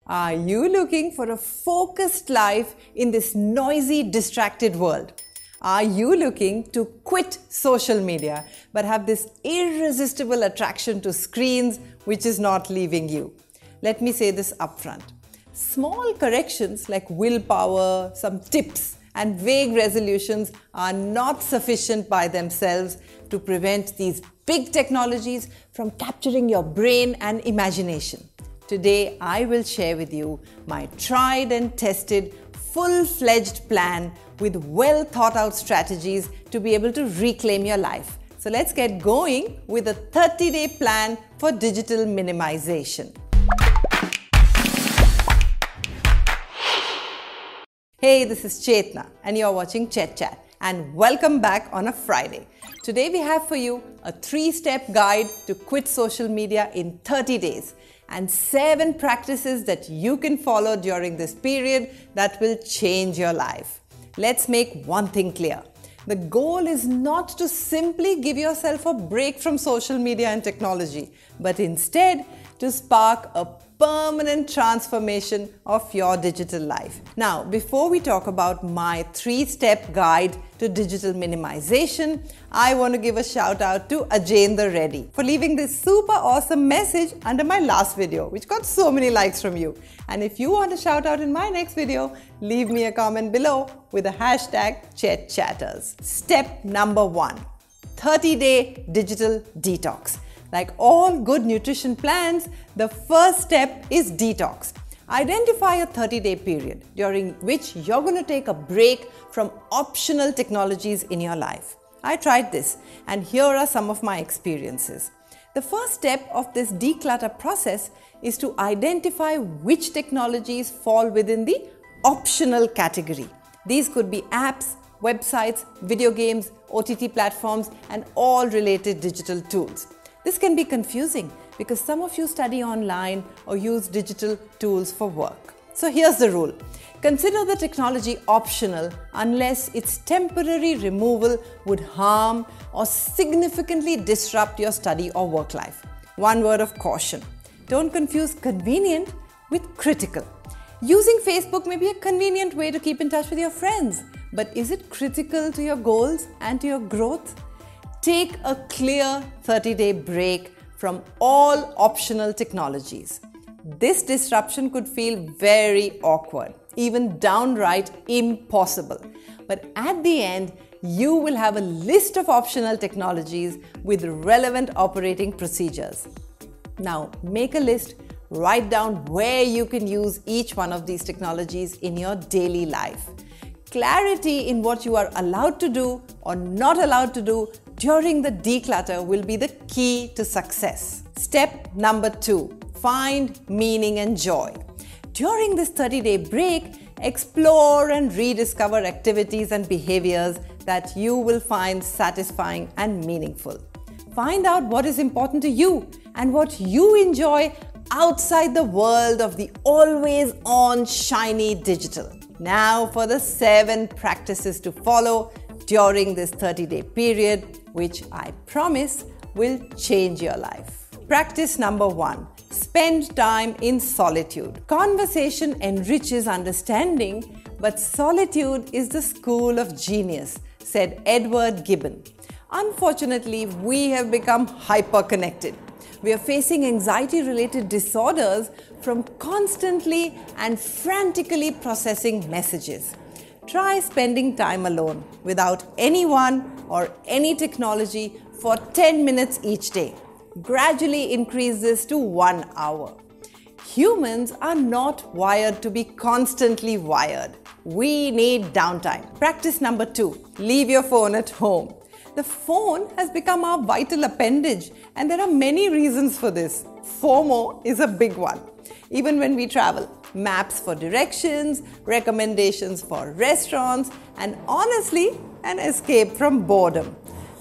Are you looking for a focused life in this noisy, distracted world? Are you looking to quit social media but have this irresistible attraction to screens which is not leaving you? Let me say this upfront. Small corrections like willpower, some tips, and vague resolutions are not sufficient by themselves to prevent these big technologies from capturing your brain and imagination. Today, I will share with you my tried and tested, full-fledged plan with well-thought-out strategies to be able to reclaim your life. So let's get going with a 30-day plan for digital minimization. Hey, this is Chetna and you're watching ChetChat, and welcome back on a Friday. Today we have for you a 3-step guide to quit social media in 30 days and 7 practices that you can follow during this period that will change your life. Let's make one thing clear. The goal is not to simply give yourself a break from social media and technology, but instead to spark a permanent transformation of your digital life. Now, before we talk about my 3-step guide to digital minimization, I want to give a shout out to Ajendra Reddy for leaving this super awesome message under my last video, which got so many likes from you. And if you want a shout out in my next video, leave me a comment below with the hashtag ChetChatters. Step number 1, 30-day digital detox. Like all good nutrition plans, the first step is detox. Identify a 30-day period during which you're going to take a break from optional technologies in your life. I tried this, and here are some of my experiences. The first step of this declutter process is to identify which technologies fall within the optional category. These could be apps, websites, video games, OTT platforms, and all related digital tools. This can be confusing because some of you study online or use digital tools for work. So here's the rule. Consider the technology optional unless its temporary removal would harm or significantly disrupt your study or work life. One word of caution. Don't confuse convenient with critical. Using Facebook may be a convenient way to keep in touch with your friends, but is it critical to your goals and to your growth? Take a clear 30-day break from all optional technologies. This disruption could feel very awkward, even downright impossible. But at the end, you will have a list of optional technologies with relevant operating procedures. Now, make a list, write down where you can use each one of these technologies in your daily life. Clarity in what you are allowed to do or not allowed to do during the declutter will be the key to success. Step number 2, find meaning and joy. During this 30-day break, explore and rediscover activities and behaviors that you will find satisfying and meaningful. Find out what is important to you and what you enjoy outside the world of the always-on shiny digital. Now for the 7 practices to follow during this 30-day period, which I promise will change your life. Practice number 1, spend time in solitude. Conversation enriches understanding, but solitude is the school of genius, said Edward Gibbon. Unfortunately, we have become hyper-connected. We are facing anxiety-related disorders from constantly and frantically processing messages. Try spending time alone without anyone or any technology for 10 minutes each day. Gradually increase this to 1 hour. Humans are not wired to be constantly wired. We need downtime. Practice number 2, leave your phone at home. The phone has become our vital appendage, and there are many reasons for this. FOMO is a big one. Even when we travel, maps for directions, recommendations for restaurants, and honestly, an escape from boredom.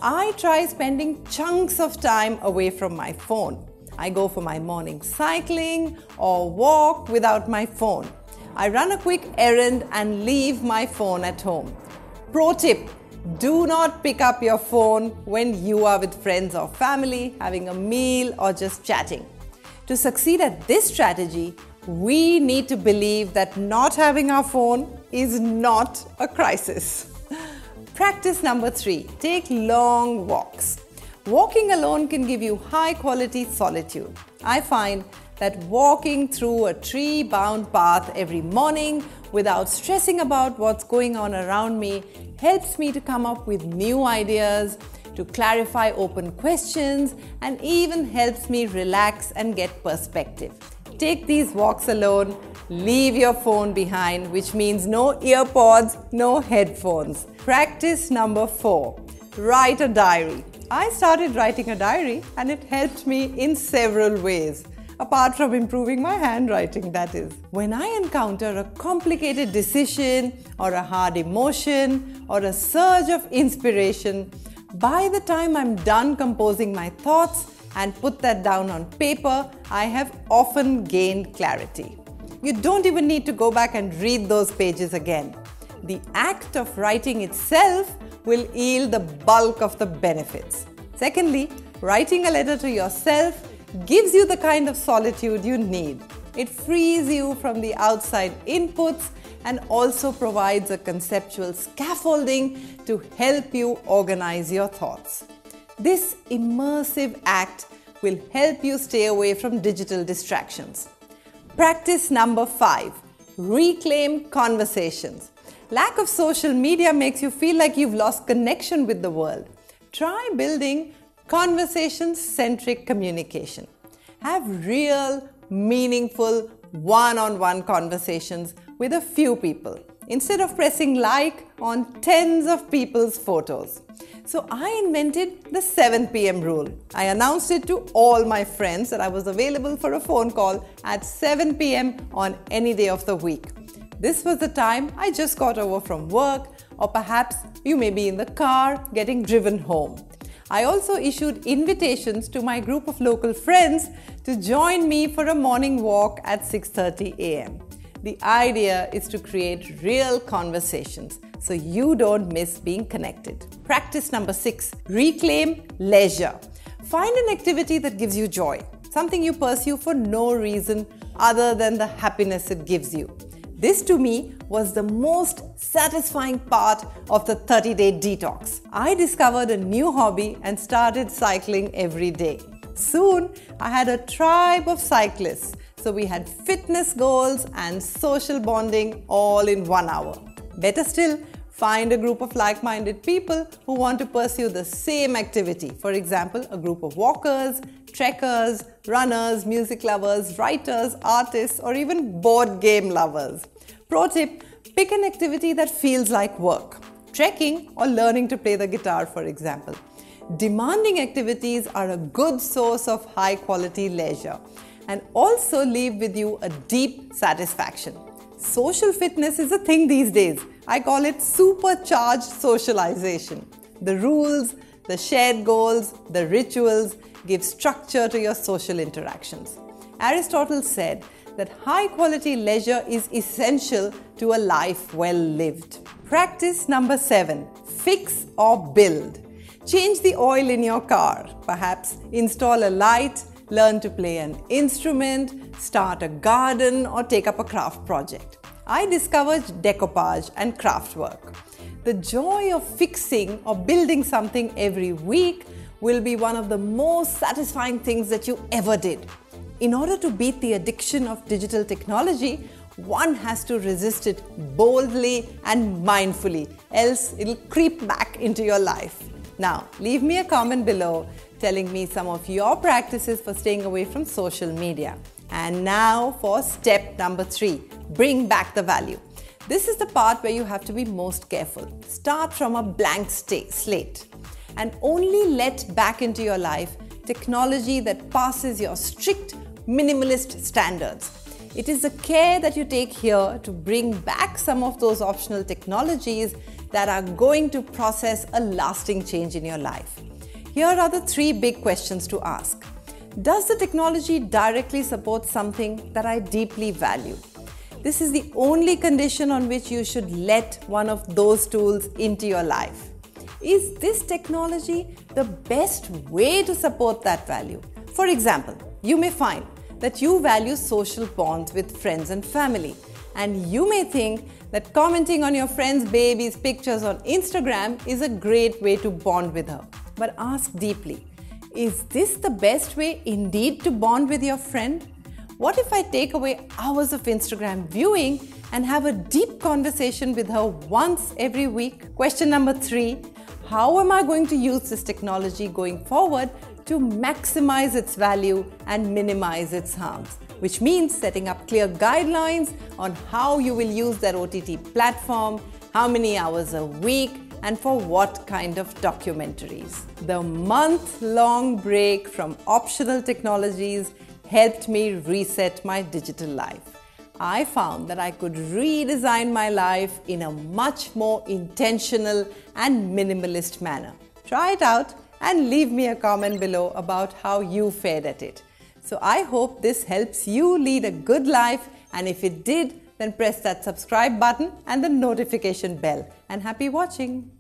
I try spending chunks of time away from my phone. I go for my morning cycling or walk without my phone. I run a quick errand and leave my phone at home. Pro tip, do not pick up your phone when you are with friends or family, having a meal or just chatting. To succeed at this strategy, We need to believe that not having our phone is not a crisis. Practice number 3, take long walks. Walking alone can give you high quality solitude. I find that walking through a tree-bound path every morning without stressing about what's going on around me helps me to come up with new ideas, to clarify open questions, and even helps me relax and get perspective. Take these walks alone, leave your phone behind, which means no earpods, no headphones. Practice number 4, write a diary. I started writing a diary and it helped me in several ways, apart from improving my handwriting, that is. When I encounter a complicated decision or a hard emotion or a surge of inspiration, by the time I'm done composing my thoughts and put that down on paper, I have often gained clarity. You don't even need to go back and read those pages again. The act of writing itself will yield the bulk of the benefits. Secondly, writing a letter to yourself gives you the kind of solitude you need. It frees you from the outside inputs and also provides a conceptual scaffolding to help you organize your thoughts. This immersive act will help you stay away from digital distractions. Practice number 5, reclaim conversations. Lack of social media makes you feel like you've lost connection with the world. Try building conversation-centric communication. Have real, meaningful, one-on-one conversations with a few people instead of pressing like on tens of people's photos. So I invented the 7 p.m. rule. I announced it to all my friends that I was available for a phone call at 7 p.m. on any day of the week. This was the time I just got over from work, or perhaps you may be in the car getting driven home. I also issued invitations to my group of local friends to join me for a morning walk at 6:30 a.m. The idea is to create real conversations so you don't miss being connected. Practice number 6, reclaim leisure. Find an activity that gives you joy, something you pursue for no reason other than the happiness it gives you. This to me was the most satisfying part of the 30-day detox. I discovered a new hobby and started cycling every day. Soon, I had a tribe of cyclists, so we had fitness goals and social bonding all in 1 hour. Better still, find a group of like-minded people who want to pursue the same activity. For example, a group of walkers, trekkers, runners, music lovers, writers, artists, or even board game lovers. Pro tip, pick an activity that feels like work. Trekking or learning to play the guitar, for example. Demanding activities are a good source of high-quality leisure and also leave with you a deep satisfaction. Social fitness is a thing these days. I call it supercharged socialization. The rules, the shared goals, the rituals give structure to your social interactions. Aristotle said that high-quality leisure is essential to a life well lived. Practice number 7, fix or build. Change the oil in your car, perhaps install a light, learn to play an instrument, start a garden, or take up a craft project. I discovered decoupage and craft work. The joy of fixing or building something every week will be one of the most satisfying things that you ever did. In order to beat the addiction of digital technology, one has to resist it boldly and mindfully, else it'll creep back into your life. Now, leave me a comment below telling me some of your practices for staying away from social media. And now for step number 3, bring back the value. This is the part where you have to be most careful. Start from a blank slate and only let back into your life technology that passes your strict minimalist standards. It is the care that you take here to bring back some of those optional technologies that are going to process a lasting change in your life. Here are the 3 big questions to ask. Does the technology directly support something that I deeply value? This is the only condition on which you should let one of those tools into your life. Is this technology the best way to support that value? For example, you may find that you value social bonds with friends and family. And you may think that commenting on your friend's baby's pictures on Instagram is a great way to bond with her. But ask deeply, is this the best way indeed to bond with your friend? What if I take away hours of Instagram viewing and have a deep conversation with her once every week? Question number 3, how am I going to use this technology going forward to maximize its value and minimize its harms? Which means setting up clear guidelines on how you will use that OTT platform, how many hours a week, and for what kind of documentaries. The month-long break from optional technologies helped me reset my digital life. I found that I could redesign my life in a much more intentional and minimalist manner. Try it out and leave me a comment below about how you fared at it. So I hope this helps you lead a good life, and if it did, then press that subscribe button and the notification bell. And happy watching!